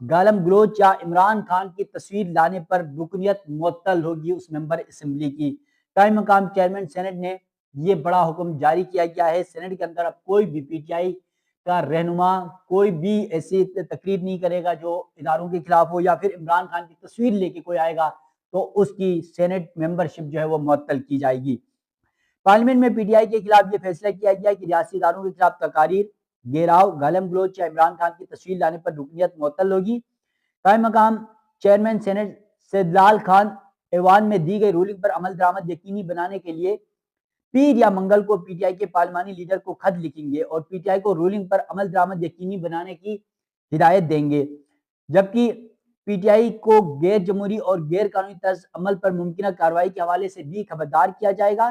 گالم گلوچ یا عمران خان کی تصویر لانے پر رکنیت معطل ہوگی اس ممبر اسمبلی کی۔ قائم مقام چیئرمین سینٹ نے یہ بڑا حکم جاری کیا گیا ہے۔ سینٹ کے اندر اب کوئی بھی پی ٹی آئی کا رہنما کوئی بھی ایسی تقریر نہیں کرے گا جو اداروں کے خلاف ہو، یا پھر عمران خان کی تصویر لے کے کوئی آئے گا تو اس کی سینٹ ممبرشپ جو ہے وہ معطل کی جائے گی۔ پارلیمنٹ میں پی ٹی آئی کے خلاف یہ فیصلہ کیا گیا کہ ریاستی اداروں کے خلاف تقاریر، گھیراؤ، گالم گلوچ یا عمران خان کی تصویر لانے پر رکنیت معطل ہوگی۔ قائم مقام چیئرمین سینٹ سیدلال خان ایوان میں دی گئی رولنگ پر عمل درآمد یقینی بنانے کے لیے پیر یا منگل کو پی ٹی آئی کے پارلیمانی لیڈر کو خط لکھیں گے اور پی ٹی آئی کو رولنگ پر عمل درآمد یقینی بنانے کی ہدایت دیں گے، جبکہ پی ٹی آئی کو غیر جمہوری اور غیر قانونی طرز عمل پر ممکنہ کارروائی کے حوالے سے بھی خبردار کیا جائے گا۔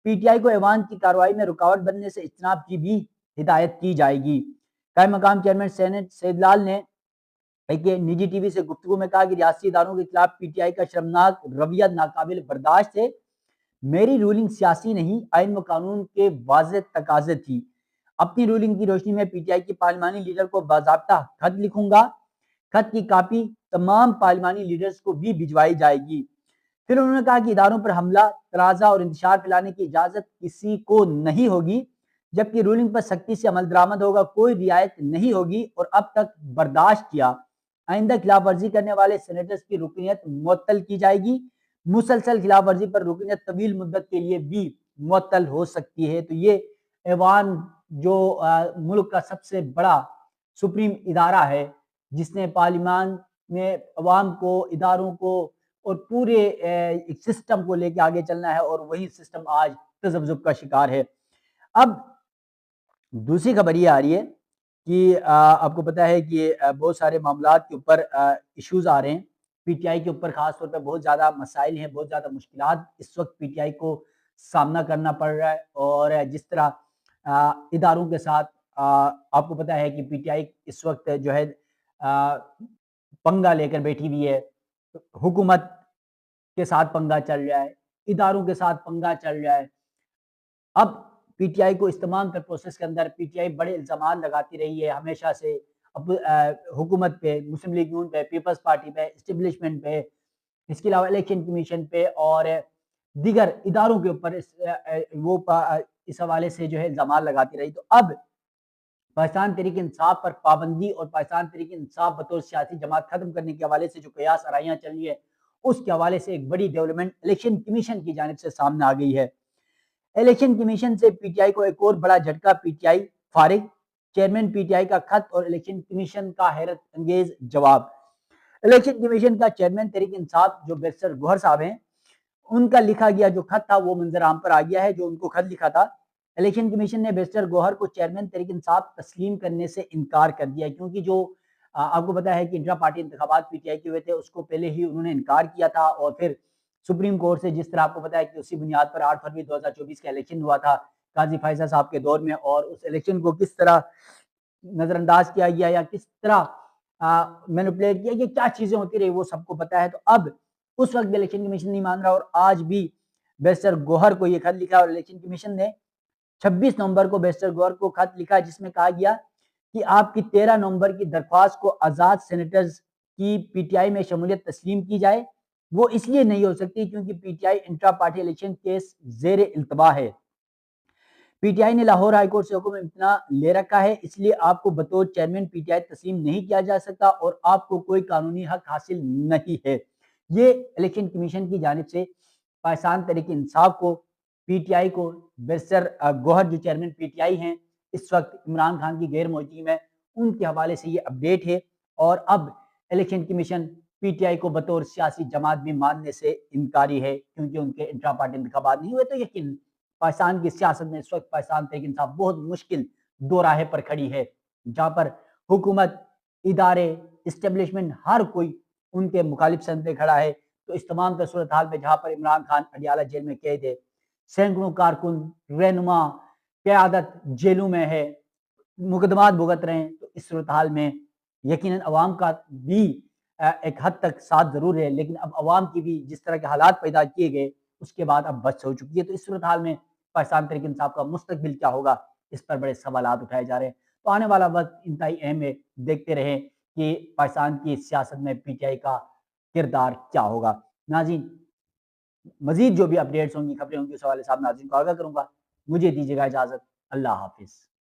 پی ٹی آئی کو ایوان کی کارروائی میں رکاوٹ بننے سے اجتناب کی بھی ہدایت کی جائے گی۔ قائم مقام چیئرمین سینٹ سیدلال نے ایک نجی ٹی وی سے گفتگو میں کہا کہ ریاستی اداروں کے خلاف پی ٹی آئی کا شرمناک رویہ ناقابل برداشت ہے۔ میری رولنگ سیاسی نہیں، آئین و قانون کے واضح تقاضے تھی۔ اپنی رولنگ کی روشنی میں پی ٹی آئی کے پارلیمانی لیڈر کو باضابطہ خط لکھوں گا۔ خط کی کاپی تمام پارلیمانی لیڈرز کو بھی بھجوائی جائے گی۔ پھر انہوں نے کہا کہ اداروں پر حملہ، تنازع اور انتشار پھیلانے کی اجازت کسی کو نہیں ہوگی، جبکہ رولنگ پر سختی سے عمل درآمد ہوگا، کوئی رعایت نہیں ہوگی اور اب تک برداشت کیا۔ آئندہ خلاف ورزی کرنے والے سینیٹرز کی رکنیت معطل کی جائے گی۔ مسلسل خلاف ورزی پر رکنیت طویل مدت کے لیے بھی معطل ہو سکتی ہے۔ تو یہ ایوان جو ملک کا سب سے بڑا سپریم ادارہ ہے، جس نے پارلیمان میں عوام کو، اداروں کو اور پورے ایک سسٹم کو لے کے آگے چلنا ہے، اور وہی سسٹم آج تذبذب کا شکار ہے۔ اب دوسری خبر یہ آ رہی ہے کہ آپ کو پتا ہے کہ بہت سارے معاملات کے اوپر ایشوز آ رہے ہیں۔ پی ٹی آئی کے اوپر خاص طور پہ بہت زیادہ مسائل ہیں، بہت زیادہ مشکلات اس وقت پی ٹی آئی کو سامنا کرنا پڑ رہا ہے، اور جس طرح اداروں کے ساتھ آپ کو پتا ہے کہ پی ٹی آئی اس وقت جو ہے پنگا لے کر بیٹھی ہوئی ہے، حکومت کے ساتھ پنگا چل رہا ہے، اداروں کے ساتھ پنگا چل رہا ہے۔ اب پی ٹی آئی کو اس تمام تر پروسیس کے اندر پی ٹی آئی بڑے الزامات لگاتی رہی ہے ہمیشہ سے، حکومت پہ، مسلم لیگ نون پہ، پیپلز پارٹی پہ، اسٹیبلشمنٹ پہ، اس کے علاوہ الیکشن کمیشن پہ اور دیگر اداروں کے اوپر وہ اس حوالے سے جو ہے الزامات لگاتی رہی۔ تو اب پاکستان تحریک انصاف پر پابندی اور پاکستان تحریک انصاف بطور سیاسی جماعت ختم کرنے کے حوالے سے جو قیاس آرائیاں چل رہی ہے، اس کے حوالے سے ایک بڑی ڈیولپمنٹ الیکشن کمیشن کی جانب سے سامنے آ گئی ہے۔ الیکشن کمیشن سے پی ٹی آئی کو ایک اور بڑا جھٹکا، پی ٹی آئی فارغ، چیئرمین پی ٹی آئی کا خط اور الیکشن کمیشن کا حیرت انگیز جواب۔ الیکشن کمیشن کا چیئرمین تحریک انصاف جو بیرسٹر گوہر صاحب ہیں، ان کا لکھا گیا جو خط تھا وہ منظر عام پر آ گیا ہے۔ جو ان کو خط لکھا تھا، الیکشن کمیشن نے بیرسٹر گوہر کو چیئرمین تحریک انصاف تسلیم کرنے سے انکار کر دیا، کیونکہ جو آپ کو پتا ہے کہ انٹرا پارٹی انتخابات پی ٹی آئی کے ہوئے تھے، اس کو پہلے ہی انہوں نے انکار کیا تھا، اور پھر سپریم کورٹ سے جس طرح آپ کو پتا ہے کہ اسی بنیاد پر 8 فروری 2024 کا الیکشن ہوا تھا قاضی فائزہ صاحب کے دور میں، اور اس الیکشن کو کس طرح نظر انداز کیا گیا یا کس طرح مینوپولیٹ کیا، یہ کیا چیزیں ہوتی رہی وہ سب کو پتا ہے۔ تو اب اس وقت بھی الیکشن کمیشن نہیں مان رہا، اور آج بھی بیرسٹر گوہر کو یہ خط لکھا، اور الیکشن کمیشن نے 26 نومبر کو بیرسٹر گوہر کو خط لکھا، جس میں کہا گیا کہ آپ کی 13 نومبر کی درخواست کو آزاد سینیٹرز کی پی ٹی آئی میں شمولیت تسلیم کی جائے، وہ اس لیے نہیں ہو سکتی کیونکہ P T I intra party election case زیر التوا ہے۔ پی ٹی آئی نے لاہور ہائی کورٹ سے حکم امتناع لے رکھا ہے، اس لیے آپ کو بطور چیئرمین پی ٹی آئی تسلیم نہیں کیا جا سکتا، اور آپ کو کوئی قانونی حق حاصل نہیں ہے۔ یہ الیکشن کمیشن کی جانب سے پاکستان تحریک انصاف کو، پی ٹی آئی کو، بیرسٹر گوہر جو چیئرمین پی ٹی آئی ہیں اس وقت عمران خان کی غیر موجودگی میں، ان کے حوالے سے یہ اپڈیٹ ہے۔ اور اب election commission P T I کو بطور سیاسی جماعت بھی ماننے سے انکاری ہے، کیونکہ ان کے انٹرا پارٹی انتخابات نہیں ہوئے۔ تو یقین پاکستان کی سیاست میں اس وقت پاکستان تحریک انصاف بہت مشکل دو راہے پر کھڑی ہے، جہاں پر حکومت، ادارے، اسٹیبلشمنٹ ہر کوئی ان کے مخالف سمت کھڑا ہے۔ تو اس تمام صورتحال میں جہاں پر عمران خان اڈیالہ جیل میں قید ہے، سینکڑوں کارکن، رہنما، قیادت جیلوں میں ہے، مقدمات بھگت رہے ہیں، تو اس صورتحال میں یقیناً عوام کا بھی ایک حد تک ساتھ ضرور ہے، لیکن اب عوام کی بھی جس طرح کے حالات پیدا کیے گئے اس کے بعد اب بس ہو چکی ہے۔ تو اس صورتحال میں پاکستان تحریک انصاف کا مستقبل کیا ہوگا، اس پر بڑے سوالات اٹھائے جا رہے ہیں۔ تو آنے والا وقت انتہائی اہم ہے، دیکھتے رہیں کہ پاکستان کی سیاست میں پی ٹی آئی کا کردار کیا ہوگا۔ ناظرین مزید جو بھی اپڈیٹس ہوں گی، خبریں ہوں گی، اس حوالے سے ناظرین کو آگاہ کروں گا۔ مجھے دیجیے گا اجازت، اللہ حافظ۔